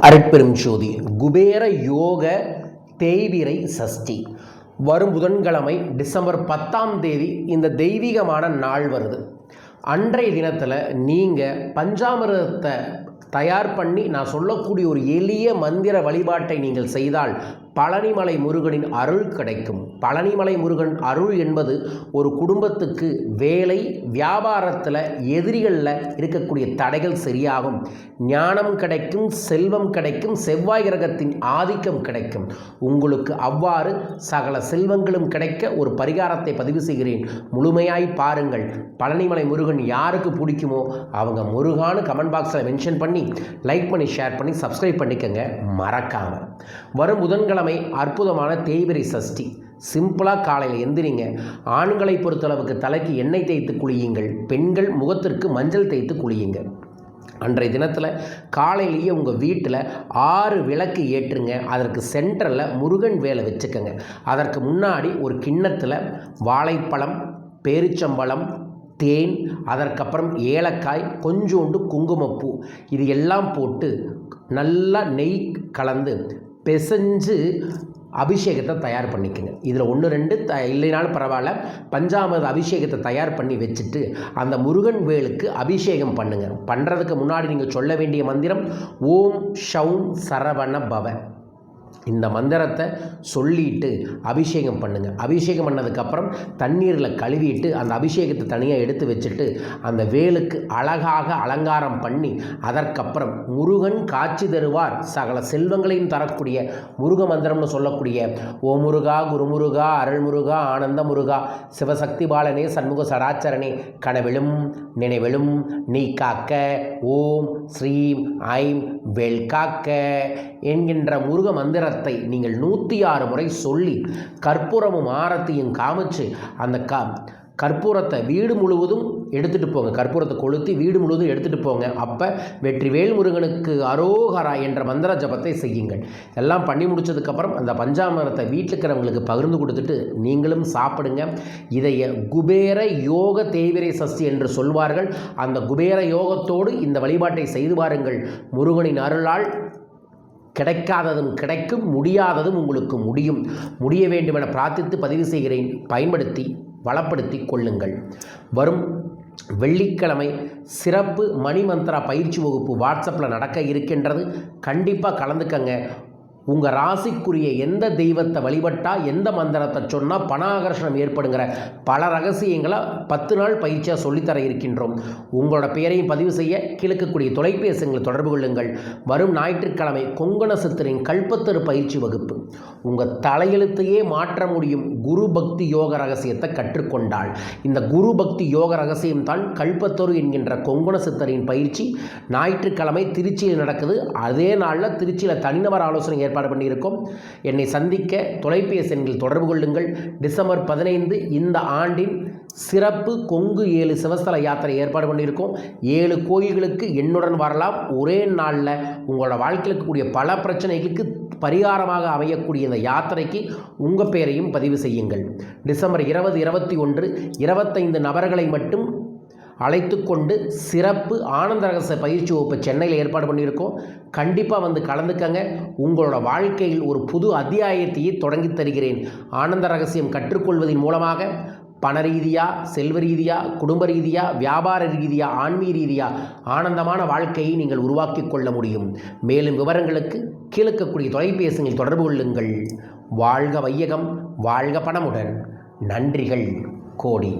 அருட்பெரும் ஜோதி குபேர யோக தேய்பிறை சஷ்டி வரும் புதன்கிழமை டிசம்பர் 10ஆம் தேதி இந்த தெய்வீகமான நாள் வருது. அன்றைய தினத்தில் நீங்கள் பஞ்சாமிர்தத்தை தயார் பண்ணி நான் சொல்லக்கூடிய ஒரு எளிய மந்திர வழிபாட்டை நீங்கள் செய்தால் பழனிமலை முருகனின் அருள் கிடைக்கும். பழனிமலை முருகன் அருள் என்பது ஒரு குடும்பத்துக்கு வேலை வியாபாரத்தில் எதிரிகளில் இருக்கக்கூடிய தடைகள் சரியாகும், ஞானம் கிடைக்கும், செல்வம் கிடைக்கும், செவ்வாய் கிரகத்தின் ஆதிக்கம் கிடைக்கும். உங்களுக்கு அவ்வாறு சகல செல்வங்களும் கிடைக்க ஒரு பரிகாரத்தை பதிவு செய்கிறேன், முழுமையாய் பாருங்கள். பழனிமலை முருகன் யாருக்கு பிடிக்குமோ அவங்க முருகான்னு கமெண்ட் பாக்ஸில் மென்ஷன் பண்ணி லைக் பண்ணி ஷேர் பண்ணி சப்ஸ்கிரைப் பண்ணிக்கங்க மறக்காமல். வரும் புதன்கிழமை அற்புதமான தேய்பிறை சஷ்டி. சிம்பிளாக காலையில் எந்திரிங்க. ஆண்களை பொறுத்தளவுக்கு தலைக்கு எண்ணெய் தேய்த்து குளியுங்கள், பெண்கள் முகத்திற்கு மஞ்சள் தேய்த்து குளியுங்கள். அன்றைய தினத்தில் காலையிலேயே உங்கள் வீட்டில் 6 விளக்கு ஏற்றுங்க. அதற்கு சென்டரில் முருகன் வேலை வச்சுக்கோங்க. அதற்கு முன்னாடி ஒரு கிண்ணத்தில் வாழைப்பழம், பேரிச்சம்பழம், தேன், அதற்கப்புறம் ஏலக்காய், கொஞ்சோண்டு குங்குமப்பூ, இது எல்லாம் போட்டு நல்லா நெய் கலந்து பிசைஞ்சு அபிஷேகத்தை தயார் பண்ணிக்கோங்க. இதில் 1-2 இல்லைனாலும் பரவாயில்ல, பஞ்சாமிர்த அபிஷேகத்தை தயார் பண்ணி வச்சுட்டு அந்த முருகன் வேலுக்கு அபிஷேகம் பண்ணுங்கள். பண்ணுறதுக்கு முன்னாடி நீங்கள் சொல்ல வேண்டிய மந்திரம் ஓம் ஷௌம் சரவண பவ. இந்த மந்திரத்தை சொல்லிட்டு அபிஷேகம் பண்ணுங்கள். அபிஷேகம் பண்ணதுக்கப்புறம் தண்ணீரில் கழுவிட்டு அந்த அபிஷேகத்தை தனியாக எடுத்து வச்சுட்டு அந்த வேலுக்கு அழகாக அலங்காரம் பண்ணி அதற்கப்புறம் முருகன் காட்சி தருவார் சகல செல்வங்களையும் தரக்கூடிய முருக மந்திரம்னு சொல்லக்கூடிய ஓ முருகா, குருமுருகா, அருள்முருகா, ஆனந்த முருகா, சிவசக்தி பாலனே, சண்முக சடாச்சரணே, கனவிலும் நினைவிலும் நீ காக்க, ஓம் ஸ்ரீம் ஐம் வேல் காக்க என்கின்ற முருக மந்திரத்தை நீங்கள் 106 முறை சொல்லி கற்பூரமும் ஆரத்தியும் காமிச்சு அந்த கற்பூரத்தை வீடு முழுவதும் எடுத்துகிட்டு போங்க. கற்பூரத்தை கொளுத்தி வீடு முழுவதும் எடுத்துகிட்டு போங்க. அப்போ வெற்றிவேல் முருகனுக்கு அரோகரா என்ற மந்திர ஜபத்தை செய்யுங்கள். எல்லாம் பண்ணி முடித்ததுக்கப்புறம் அந்த பஞ்சாமிர்தத்தை வீட்டில் இருக்கிறவங்களுக்கு பகிர்ந்து கொடுத்துட்டு நீங்களும் சாப்பிடுங்க. இதைய குபேர யோக தேய்பிறை சஷ்டி என்று சொல்வார்கள். அந்த குபேர யோகத்தோடு இந்த வழிபாட்டை செய்து பாருங்கள். முருகனின் அருளால் கிடைக்காததும் கிடைக்கும், முடியாததும் உங்களுக்கு முடிய வேண்டும் என பிரார்த்தித்து பதிவு செய்கிறேன். பயன்படுத்தி வளப்படுத்தி கொள்ளுங்கள். வரும் வெள்ளிக்கிழமை சிறப்பு மணிமந்திரா பயிற்சி வகுப்பு வாட்ஸ்அப்பில் நடக்க இருக்கின்றது. கண்டிப்பாக கலந்துக்கங்க. உங்கள் ராசிக்குரிய எந்த தெய்வத்தை வழிபட்டால் எந்த மந்திரத்தை சொன்னால் பண ஆகர்ஷணம் ஏற்படுங்கிற பல ரகசியங்களை 10 நாள் பயிற்சியாக சொல்லித்தர இருக்கின்றோம். உங்களோட பெயரையும் பதிவு செய்ய கிழக்கக்கூடிய தொலைபேசிகளை தொடர்பு கொள்ளுங்கள். வரும் ஞாயிற்றுக்கிழமை கொங்கண சித்தரின் கல்பத்தரு பயிற்சி வகுப்பு. உங்கள் தலையெழுத்தையே மாற்ற முடியும் குரு பக்தி யோக ரகசியத்தை கற்றுக்கொண்டால். இந்த குரு பக்தி யோக ரகசியம்தான் கல்பத்தரு என்கின்ற கொங்கண சித்தரின் பயிற்சி. ஞாயிற்றுக்கிழமை திருச்சியில் நடக்குது. அதே நாளில் திருச்சியில் தனிநபர் ஆலோசனை ஏற்பாடு பண்ணியிருக்கோம். என்னை சந்திக்க தொலைபேசி எண்ணில் தொடர்பு கொள்ளுங்கள். டிசம்பர் 15 இந்த ஆண்டின் சிறப்பு கொங்கு 7 சிவஸ்தல யாத்திரை ஏற்பாடு பண்ணியிருக்கோம். 7 கோயில்களுக்கு என்னுடன் வரலாம். ஒரே நாளில் உங்களோட வாழ்க்கையில் இருக்கக்கூடிய பல பிரச்சனைகளுக்கு பரிகாரமாக அமையக்கூடிய இந்த யாத்திரைக்கு உங்கள் பெயரையும் பதிவு செய்யுங்கள். டிசம்பர் 20, 21, 25 நபர்களை மட்டும் அழைத்து கொண்டு சிறப்பு ஆனந்த ரகசிய பயிற்சி வகுப்பு சென்னையில் ஏற்பாடு பண்ணியிருக்கோம். கண்டிப்பாக வந்து கலந்துக்கங்க. உங்களோட வாழ்க்கையில் ஒரு புது அத்தியாயத்தையே தொடங்கி தருகிறேன். ஆனந்த ரகசியம் கற்றுக்கொள்வதன் மூலமாக பண ரீதியாக, செல்வ ரீதியாக, குடும்ப ரீதியாக, வியாபார ரீதியாக, ஆன்மீக ரீதியாக ஆனந்தமான வாழ்க்கையை நீங்கள் உருவாக்கி கொள்ள முடியும். மேலும் விவரங்களுக்கு கீழக்கக்கூடிய தொலைபேசியில் தொடர்பு கொள்ளுங்கள். வாழ்க வையகம், வாழ்க பணமுடன். நன்றிகள் கோடி.